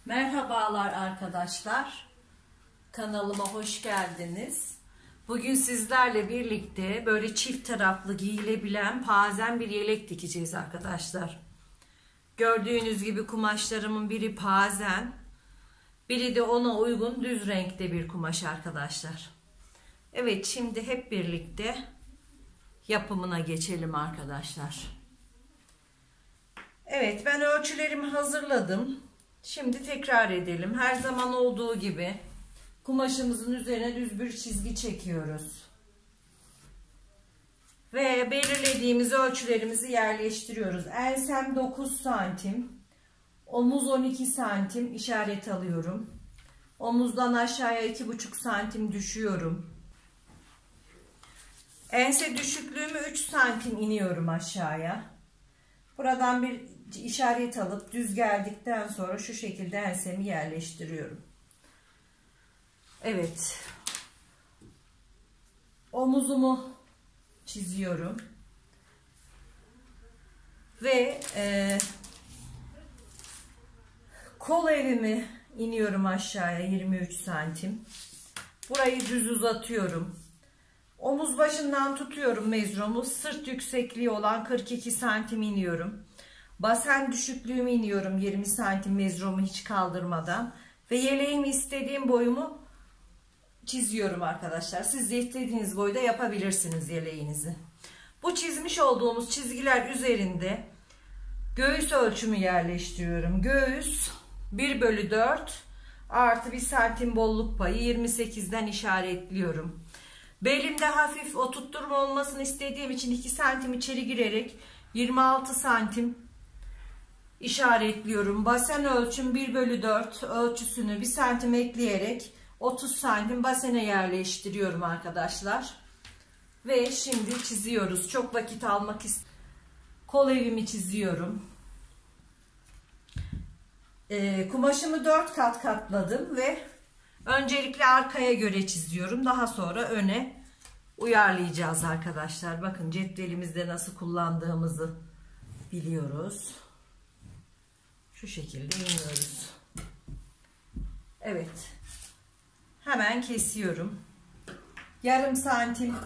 Merhabalar arkadaşlar. Kanalıma hoş geldiniz. Bugün sizlerle birlikte böyle çift taraflı giyilebilen pazen bir yelek dikeceğiz arkadaşlar. Gördüğünüz gibi kumaşlarımın biri pazen, biri de ona uygun düz renkte bir kumaş arkadaşlar. Evet, şimdi hep birlikte yapımına geçelim arkadaşlar. Evet, ben ölçülerimi hazırladım. Şimdi tekrar edelim. Her zaman olduğu gibi kumaşımızın üzerine düz bir çizgi çekiyoruz. Ve belirlediğimiz ölçülerimizi yerleştiriyoruz. Ensem 9 santim. Omuz 12 santim işaret alıyorum. Omuzdan aşağıya 2,5 santim düşüyorum. Ense düşüklüğümü 3 santim iniyorum aşağıya. Buradan bir işaret alıp düz geldikten sonra şu şekilde ensemi yerleştiriyorum. Evet. Omuzumu çiziyorum. Ve kol evimi iniyorum aşağıya 23 santim. Burayı düz uzatıyorum. Omuz başından tutuyorum mezromu. Sırt yüksekliği olan 42 santim iniyorum. Basen düşüklüğümü iniyorum 20 santim mezromu hiç kaldırmadan. Ve yeleğimi istediğim boyumu çiziyorum arkadaşlar. Siz de istediğiniz boyda yapabilirsiniz yeleğinizi. Bu çizmiş olduğumuz çizgiler üzerinde göğüs ölçümü yerleştiriyorum. Göğüs 1/4 artı 1 santim bolluk payı 28'den işaretliyorum. Belimde hafif oturtturma olmasını istediğim için 2 santim içeri girerek 26 santim işaretliyorum. Basen ölçüm 1/4 ölçüsünü 1 santim ekleyerek 30 santim basene yerleştiriyorum arkadaşlar. Ve şimdi çiziyoruz. Çok vakit almak istiyorum. Kol evimi çiziyorum. Kumaşımı 4 kat katladım ve öncelikle arkaya göre çiziyorum. Daha sonra öne uyarlayacağız arkadaşlar. Bakın cetvelimizde nasıl kullandığımızı biliyoruz. Şu şekilde iniyoruz. Evet. Hemen kesiyorum. Yarım santim,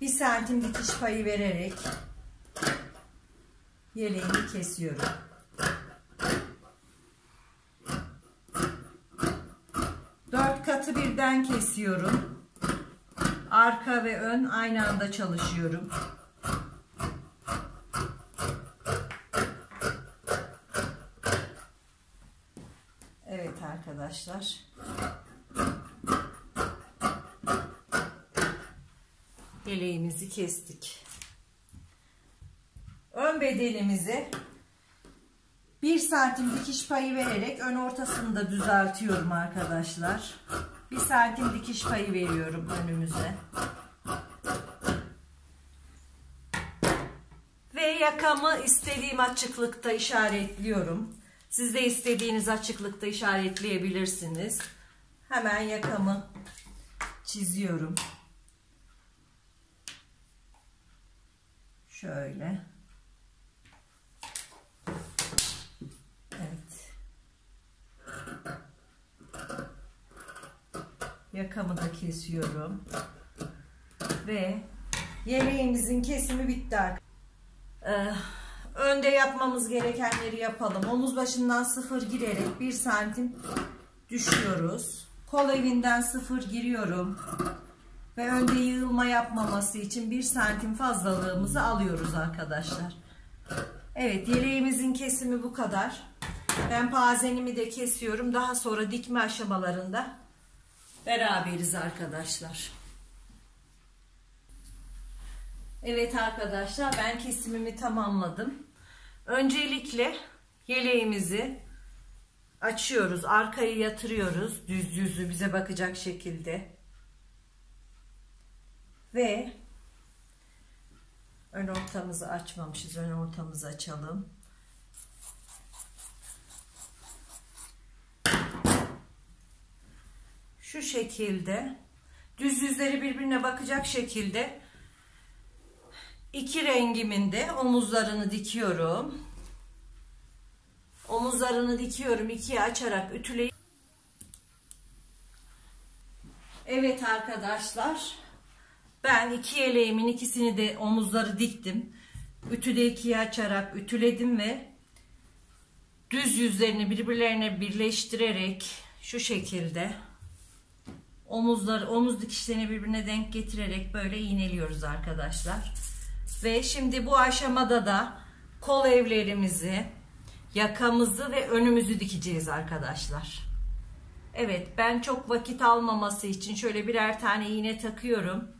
1 santim dikiş payı vererek yeleğimi kesiyorum. Dört katı birden kesiyorum. Arka ve ön aynı anda çalışıyorum. Evet arkadaşlar. Yeleğimizi kestik. Ön bedenimizi 1 santim dikiş payı vererek ön ortasını da düzeltiyorum arkadaşlar. 1 santim dikiş payı veriyorum önümüze. Ve yakamı istediğim açıklıkta işaretliyorum. Siz de istediğiniz açıklıkta işaretleyebilirsiniz. Hemen yakamı çiziyorum. Şöyle. Evet. Yakamı da kesiyorum. Ve yeleğimizin kesimi bitti arkadaşlar. Önde yapmamız gerekenleri yapalım. Omuz başından 0 girerek 1 santim düşüyoruz. Kol evinden 0 giriyorum. Ve önde yığılma yapmaması için 1 santim fazlalığımızı alıyoruz arkadaşlar. Evet, yeleğimizin kesimi bu kadar. Ben pazenimi de kesiyorum. Daha sonra dikme aşamalarında beraberiz arkadaşlar. Evet arkadaşlar, ben kesimimi tamamladım. Öncelikle yeleğimizi açıyoruz. Arkayı yatırıyoruz. Düz yüzü bize bakacak şekilde. Ve ön ortamızı açmamışız. Ön ortamızı açalım. Şu şekilde düz yüzleri birbirine bakacak şekilde iki rengimin de omuzlarını dikiyorum. omuzlarını dikiyorum, ikiye açarak ütüleyip. Evet arkadaşlar, ben iki yeleğimin ikisini de omuzları diktim. Ütüde ikiye açarak ütüledim ve düz yüzlerini birbirlerine birleştirerek şu şekilde omuz dikişlerini birbirine denk getirerek böyle iğneliyoruz arkadaşlar. Ve şimdi bu aşamada da kol evlerimizi, yakamızı ve önümüzü dikeceğiz arkadaşlar. Evet, ben çok vakit almaması için şöyle birer tane iğne takıyorum.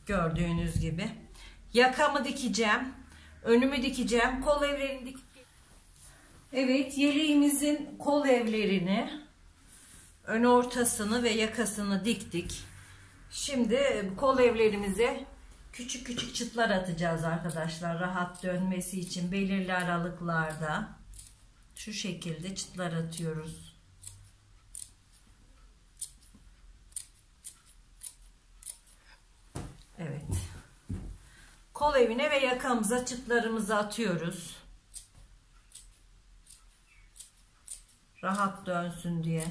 Gördüğünüz gibi. Yakamı dikeceğim, önümü dikeceğim, kol evlerini dikeceğim. Evet, yeleğimizin kol evlerini, ön ortasını ve yakasını diktik. Şimdi kol evlerimize küçük küçük çıtlar atacağız arkadaşlar. Rahat dönmesi için belirli aralıklarda şu şekilde çıtlar atıyoruz. Evet. Kol evine ve yakamıza çıtlarımızı atıyoruz. Rahat dönsün diye.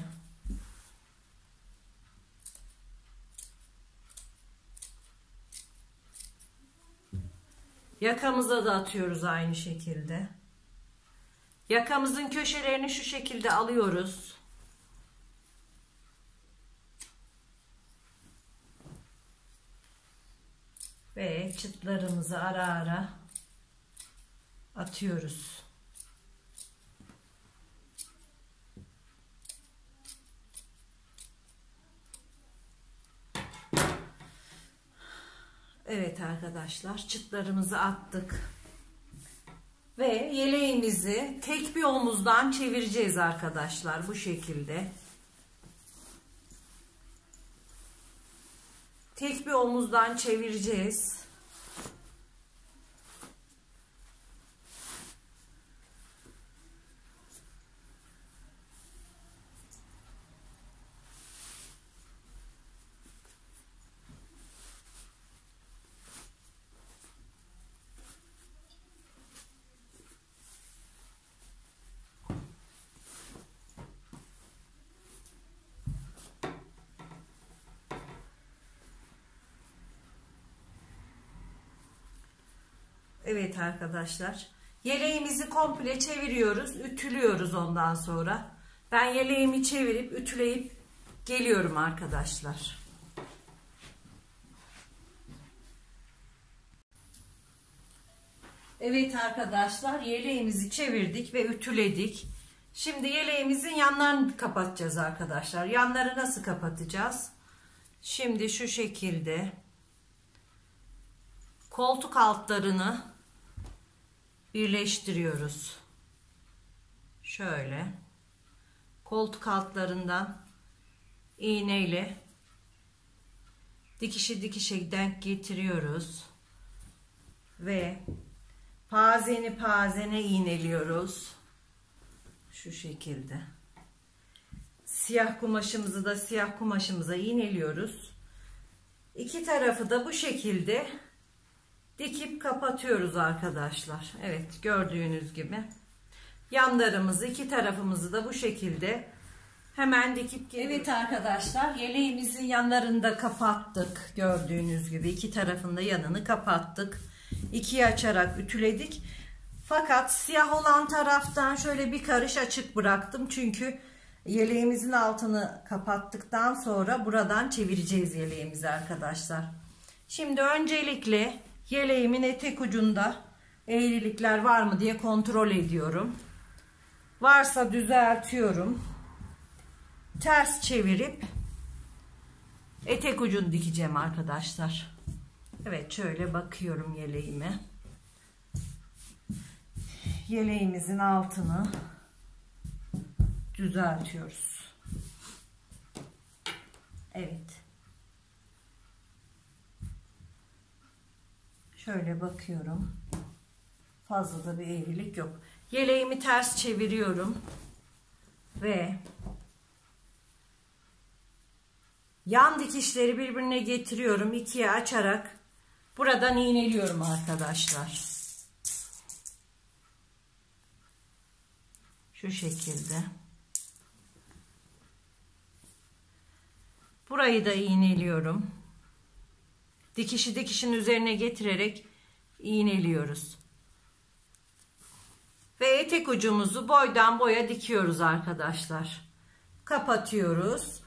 Yakamıza da atıyoruz aynı şekilde. Yakamızın köşelerini şu şekilde alıyoruz. Ve çıtlarımızı ara ara atıyoruz. Evet arkadaşlar, çıtlarımızı attık. Ve yeleğimizi tek bir omuzdan çevireceğiz arkadaşlar, bu şekilde. Tek bir omuzdan çevireceğiz. Evet arkadaşlar, yeleğimizi komple çeviriyoruz, ütülüyoruz ondan sonra. Ben yeleğimi çevirip ütüleyip geliyorum arkadaşlar. Evet arkadaşlar, yeleğimizi çevirdik ve ütüledik. Şimdi yeleğimizin yanlarını kapatacağız arkadaşlar. Yanları nasıl kapatacağız? Şimdi şu şekilde koltuk altlarını birleştiriyoruz. Şöyle koltuk altlarından iğneyle dikişe denk getiriyoruz ve pazene iğneliyoruz. Şu şekilde. Siyah kumaşımızı da siyah kumaşımıza iğneliyoruz. İki tarafı da bu şekilde dikip kapatıyoruz arkadaşlar. Evet, gördüğünüz gibi yanlarımızı, iki tarafımızı da bu şekilde hemen dikip geliyoruz. Evet arkadaşlar, yeleğimizin yanlarını da kapattık. Gördüğünüz gibi iki tarafında yanını kapattık. İkiye açarak ütüledik. Fakat siyah olan taraftan şöyle bir karış açık bıraktım. Çünkü yeleğimizin altını kapattıktan sonra buradan çevireceğiz yeleğimizi arkadaşlar. Şimdi öncelikle yeleğimin etek ucunda eğrilikler var mı diye kontrol ediyorum. Varsa düzeltiyorum. Ters çevirip etek ucunu dikeceğim arkadaşlar. Evet, şöyle bakıyorum yeleğime. Yeleğimizin altını düzeltiyoruz. Evet. Şöyle bakıyorum. Fazla da bir eğrilik yok. Yeleğimi ters çeviriyorum. Ve yan dikişleri birbirine getiriyorum. İkiye açarak buradan iğneliyorum arkadaşlar. Şu şekilde. Burayı da iğneliyorum. Dikişi dikişin üzerine getirerek iğneliyoruz. Ve etek ucumuzu boydan boya dikiyoruz arkadaşlar. Kapatıyoruz.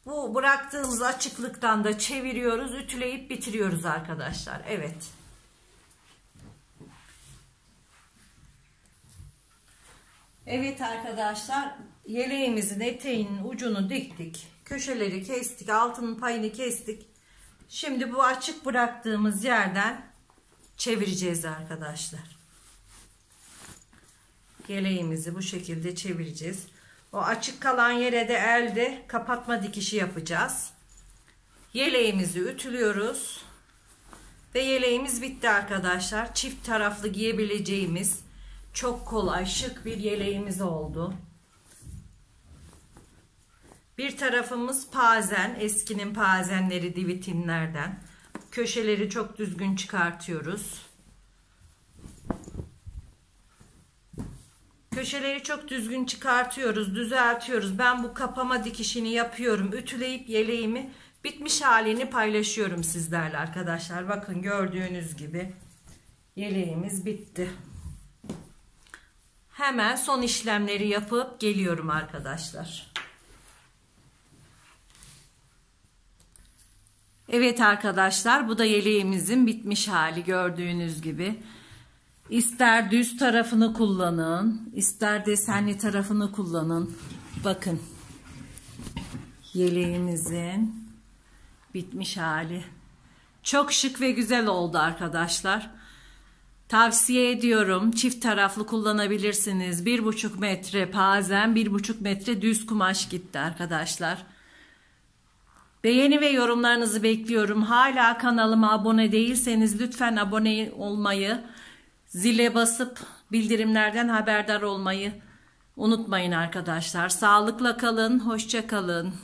Bu bıraktığımız açıklıktan da çeviriyoruz. Ütüleyip bitiriyoruz arkadaşlar. Evet. Evet arkadaşlar. Yeleğimizin eteğinin ucunu diktik. Köşeleri kestik. Altının payını kestik. Şimdi bu açık bıraktığımız yerden çevireceğiz arkadaşlar. Yeleğimizi bu şekilde çevireceğiz. O açık kalan yere de elde kapatma dikişi yapacağız. Yeleğimizi ütülüyoruz. Ve yeleğimiz bitti arkadaşlar. Çift taraflı giyebileceğimiz çok kolay, şık bir yeleğimiz oldu. Bir tarafımız pazen, eskinin pazenleri Divitinlerden. Köşeleri çok düzgün çıkartıyoruz. Köşeleri çok düzgün çıkartıyoruz, düzeltiyoruz. Ben bu kapama dikişini yapıyorum. Ütüleyip yeleğimi bitmiş halini paylaşıyorum sizlerle arkadaşlar. Bakın gördüğünüz gibi yeleğimiz bitti. Hemen son işlemleri yapıp geliyorum arkadaşlar. Evet arkadaşlar, bu da yeleğimizin bitmiş hali gördüğünüz gibi. İster düz tarafını kullanın, ister desenli tarafını kullanın. Bakın yeleğimizin bitmiş hali. Çok şık ve güzel oldu arkadaşlar. Tavsiye ediyorum. Çift taraflı kullanabilirsiniz. 1,5 metre pazen, 1,5 metre düz kumaş gitti arkadaşlar. Beğeni ve yorumlarınızı bekliyorum. Hala kanalıma abone değilseniz lütfen abone olmayı, zile basıp bildirimlerden haberdar olmayı unutmayın arkadaşlar. Sağlıkla kalın, hoşça kalın.